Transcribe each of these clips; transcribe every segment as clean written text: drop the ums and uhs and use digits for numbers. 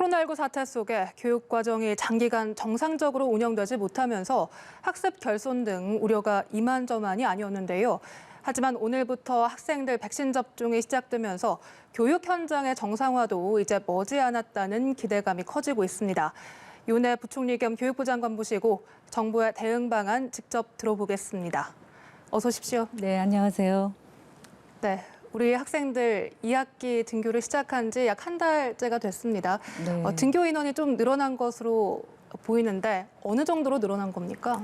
코로나19 사태 속에 교육 과정이 장기간 정상적으로 운영되지 못하면서 학습 결손 등 우려가 이만저만이 아니었는데요. 하지만 오늘부터 학생들 백신 접종이 시작되면서 교육 현장의 정상화도 이제 머지않았다는 기대감이 커지고 있습니다. 윤해 부총리 겸 교육부 장관 모시고 정부의 대응 방안 직접 들어보겠습니다. 어서 오십시오. 네, 안녕하세요. 네, 우리 학생들 2학기 등교를 시작한 지 약 한 달째가 됐습니다. 네. 등교 인원이 좀 늘어난 것으로 보이는데 어느 정도로 늘어난 겁니까?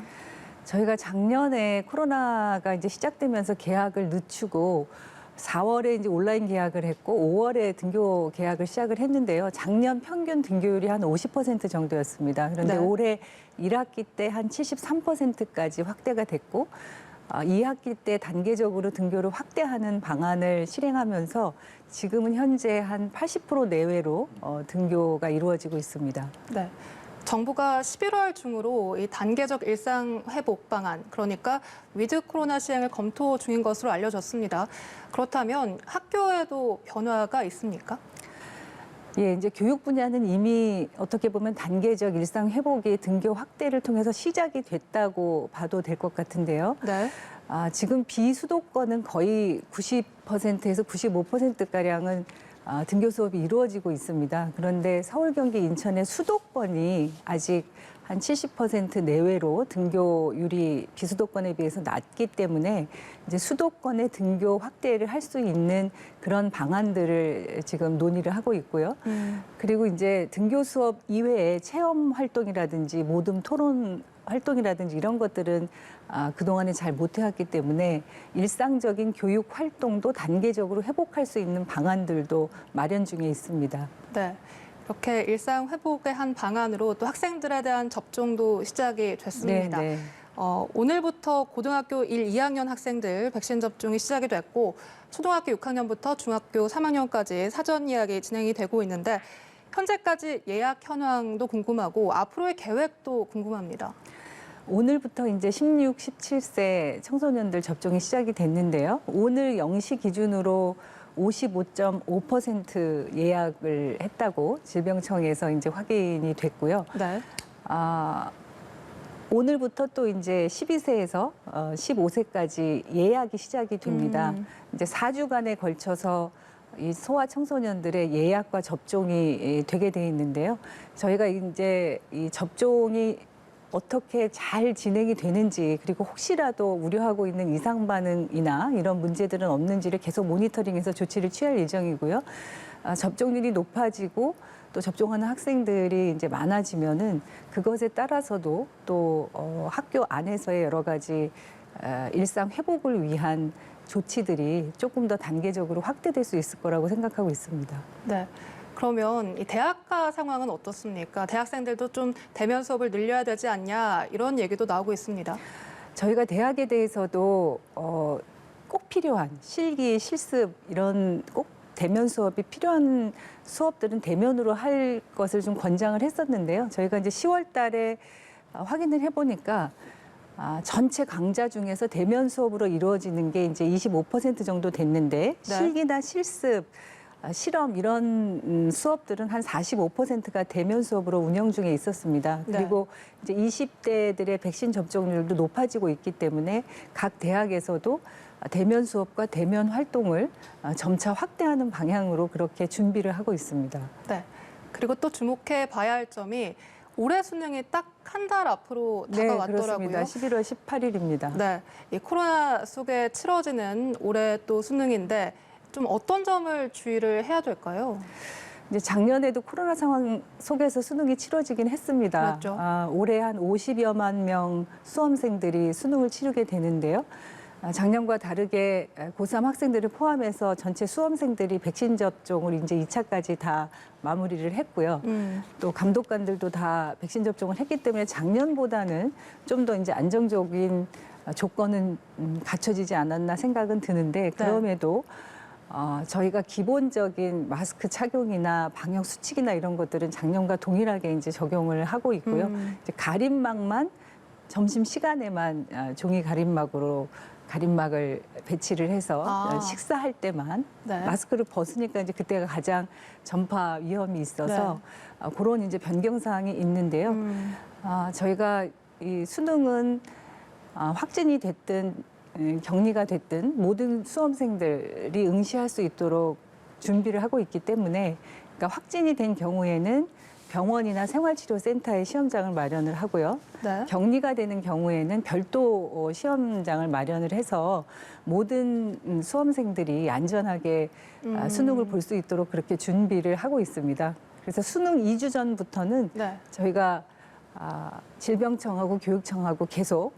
저희가 작년에 코로나가 이제 시작되면서 개학을 늦추고 4월에 이제 온라인 개학을 했고 5월에 등교 개학을 시작을 했는데요. 작년 평균 등교율이 한 50% 정도였습니다. 그런데 네. 올해 1학기 때 한 73%까지 확대가 됐고 2학기 때 단계적으로 등교를 확대하는 방안을 실행하면서 지금은 현재 한 80% 내외로 등교가 이루어지고 있습니다. 네. 정부가 11월 중으로 이 단계적 일상 회복 방안, 그러니까 위드 코로나 시행을 검토 중인 것으로 알려졌습니다. 그렇다면 학교에도 변화가 있습니까? 예, 이제 교육 분야는 이미 어떻게 보면 단계적 일상 회복이 등교 확대를 통해서 시작이 됐다고 봐도 될 것 같은데요. 네. 지금 비수도권은 거의 90%에서 95%가량은 등교 수업이 이루어지고 있습니다. 그런데 서울, 경기, 인천의 수도권이 아직 한 70% 내외로 등교율이 비수도권에 비해서 낮기 때문에 이제 수도권의 등교 확대를 할 수 있는 그런 방안들을 지금 논의를 하고 있고요. 그리고 이제 등교 수업 이외에 체험 활동이라든지 모둠 토론 활동이라든지 이런 것들은 그동안에 잘 못해왔기 때문에 일상적인 교육 활동도 단계적으로 회복할 수 있는 방안들도 마련 중에 있습니다. 네. 이렇게 일상 회복의 한 방안으로 또 학생들에 대한 접종도 시작이 됐습니다. 네, 네. 오늘부터 고등학교 1, 2학년 학생들 백신 접종이 시작이 됐고 초등학교 6학년부터 중학교 3학년까지 사전 예약이 진행이 되고 있는데 현재까지 예약 현황도 궁금하고 앞으로의 계획도 궁금합니다. 오늘부터 이제 16, 17세 청소년들 접종이 시작이 됐는데요. 오늘 0시 기준으로 55.5% 예약을 했다고 질병청에서 이제 확인이 됐고요. 네. 오늘부터 또 이제 12세에서 15세까지 예약이 시작이 됩니다. 이제 4주간에 걸쳐서 이 소아 청소년들의 예약과 접종이 되게 돼 있는데요. 저희가 이제 이 접종이 어떻게 잘 진행이 되는지 그리고 혹시라도 우려하고 있는 이상 반응이나 이런 문제들은 없는지를 계속 모니터링해서 조치를 취할 예정이고요. 접종률이 높아지고 또 접종하는 학생들이 이제 많아지면은 그것에 따라서도 또 학교 안에서의 여러 가지 일상 회복을 위한 조치들이 조금 더 단계적으로 확대될 수 있을 거라고 생각하고 있습니다. 네. 그러면 이 대학가 상황은 어떻습니까? 대학생들도 좀 대면 수업을 늘려야 되지 않냐 이런 얘기도 나오고 있습니다. 저희가 대학에 대해서도 꼭 필요한 실기, 실습 이런 꼭 대면 수업이 필요한 수업들은 대면으로 할 것을 좀 권장을 했었는데요. 저희가 이제 10월 달에 확인을 해보니까 전체 강좌 중에서 대면 수업으로 이루어지는 게 이제 25% 정도 됐는데 네. 실기나 실습, 실험 이런 수업들은 한 45%가 대면 수업으로 운영 중에 있었습니다. 네. 그리고 이제 20대들의 백신 접종률도 높아지고 있기 때문에 각 대학에서도 대면 수업과 대면 활동을 점차 확대하는 방향으로 그렇게 준비를 하고 있습니다. 네. 그리고 또 주목해 봐야 할 점이 올해 수능이 딱 한 달 앞으로 다가왔더라고요. 그렇습니다. 11월 18일입니다. 네. 이 코로나 속에 치러지는 올해 또 수능인데 좀 어떤 점을 주의를 해야 될까요? 이제 작년에도 코로나 상황 속에서 수능이 치러지긴 했습니다. 그렇죠. 올해 한 50여만 명 수험생들이 수능을 치르게 되는데요. 작년과 다르게 고3 학생들을 포함해서 전체 수험생들이 백신 접종을 이제 2차까지 다 마무리를 했고요. 또 감독관들도 다 백신 접종을 했기 때문에 작년보다는 좀 더 이제 안정적인 조건은 갖춰지지 않았나 생각은 드는데 그럼에도 저희가 기본적인 마스크 착용이나 방역 수칙이나 이런 것들은 작년과 동일하게 이제 적용을 하고 있고요. 이제 가림막만 점심 시간에만 종이 가림막으로 가림막을 배치를 해서 아. 식사할 때만 네. 마스크를 벗으니까 이제 그때가 가장 전파 위험이 있어서 그런 이제 변경 사항이 있는데요. 저희가 이 수능은 확진이 됐든 격리가 됐든 모든 수험생들이 응시할 수 있도록 준비를 하고 있기 때문에 그러니까 확진이 된 경우에는 병원이나 생활치료센터에 시험장을 마련을 하고요. 네. 격리가 되는 경우에는 별도 시험장을 마련을 해서 모든 수험생들이 안전하게 수능을 볼 수 있도록 그렇게 준비를 하고 있습니다. 그래서 수능 2주 전부터는 네. 저희가 질병청하고 교육청하고 계속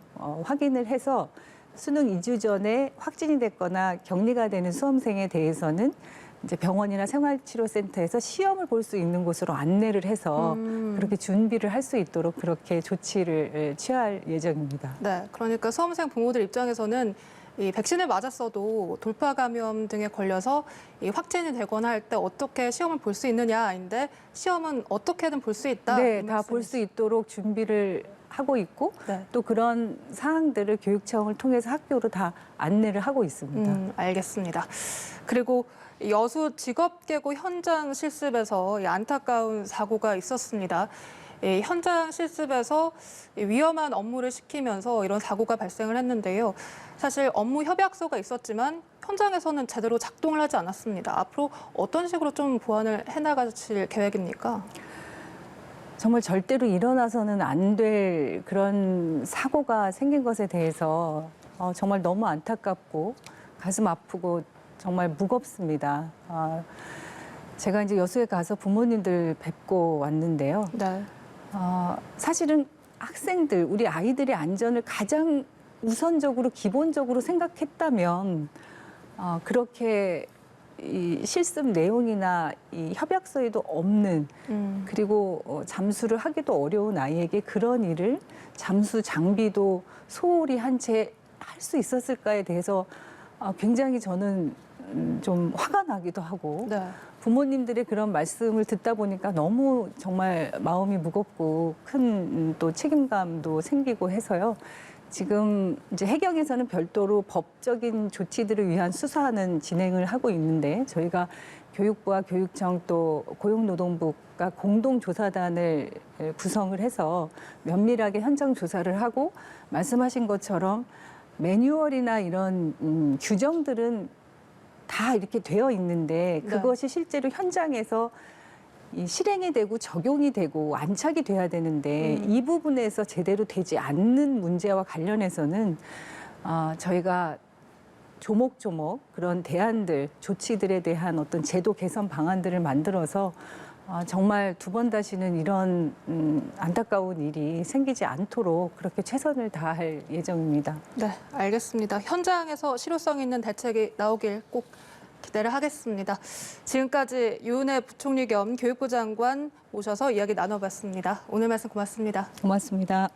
확인을 해서 수능 2주 전에 확진이 됐거나 격리가 되는 수험생에 대해서는 이제 병원이나 생활치료센터에서 시험을 볼 수 있는 곳으로 안내를 해서 그렇게 준비를 할 수 있도록 그렇게 조치를 취할 예정입니다. 네. 그러니까 수험생 부모들 입장에서는 이 백신을 맞았어도 돌파 감염 등에 걸려서 이 확진이 되거나 할 때 어떻게 시험을 볼 수 있느냐인데 시험은 어떻게든 볼 수 있다. 네, 이 다 볼 수 있도록 준비를 하고 있고 네. 또 그런 사항들을 교육청을 통해서 학교로 다 안내를 하고 있습니다. 알겠습니다. 그리고 여수 직업계고 현장 실습에서 이 안타까운 사고가 있었습니다. 이 현장 실습에서 위험한 업무를 시키면서 이런 사고가 발생을 했는데요. 사실 업무 협약서가 있었지만 현장에서는 제대로 작동을 하지 않았습니다. 앞으로 어떤 식으로 좀 보완을 해나가실 계획입니까? 정말 절대로 일어나서는 안 될 그런 사고가 생긴 것에 대해서 정말 너무 안타깝고 가슴 아프고 정말 무겁습니다. 제가 이제 여수에 가서 부모님들 뵙고 왔는데요. 네. 사실은 학생들, 우리 아이들의 안전을 가장 우선적으로 기본적으로 생각했다면 그렇게 이 실습 내용이나 이 협약서에도 없는 그리고 잠수를 하기도 어려운 아이에게 그런 일을 잠수 장비도 소홀히 한 채 할 수 있었을까에 대해서 굉장히 저는 좀 화가 나기도 하고 네. 부모님들의 그런 말씀을 듣다 보니까 너무 정말 마음이 무겁고 큰 또 책임감도 생기고 해서요. 지금 이제 해경에서는 별도로 법적인 조치들을 위한 수사는 진행을 하고 있는데 저희가 교육부와 교육청 또 고용노동부가 공동조사단을 구성을 해서 면밀하게 현장 조사를 하고 말씀하신 것처럼 매뉴얼이나 이런 규정들은 다 이렇게 되어 있는데 그것이 실제로 현장에서 이 실행이 되고 적용이 되고 안착이 돼야 되는데 이 부분에서 제대로 되지 않는 문제와 관련해서는 저희가 조목조목 그런 대안들, 조치들에 대한 어떤 제도 개선 방안들을 만들어서 정말 두 번 다시는 이런 안타까운 일이 생기지 않도록 그렇게 최선을 다할 예정입니다. 네, 알겠습니다. 현장에서 실효성 있는 대책이 나오길 꼭 기대를 하겠습니다. 지금까지 유은혜 부총리 겸 교육부 장관 모셔서 이야기 나눠봤습니다. 오늘 말씀 고맙습니다. 고맙습니다.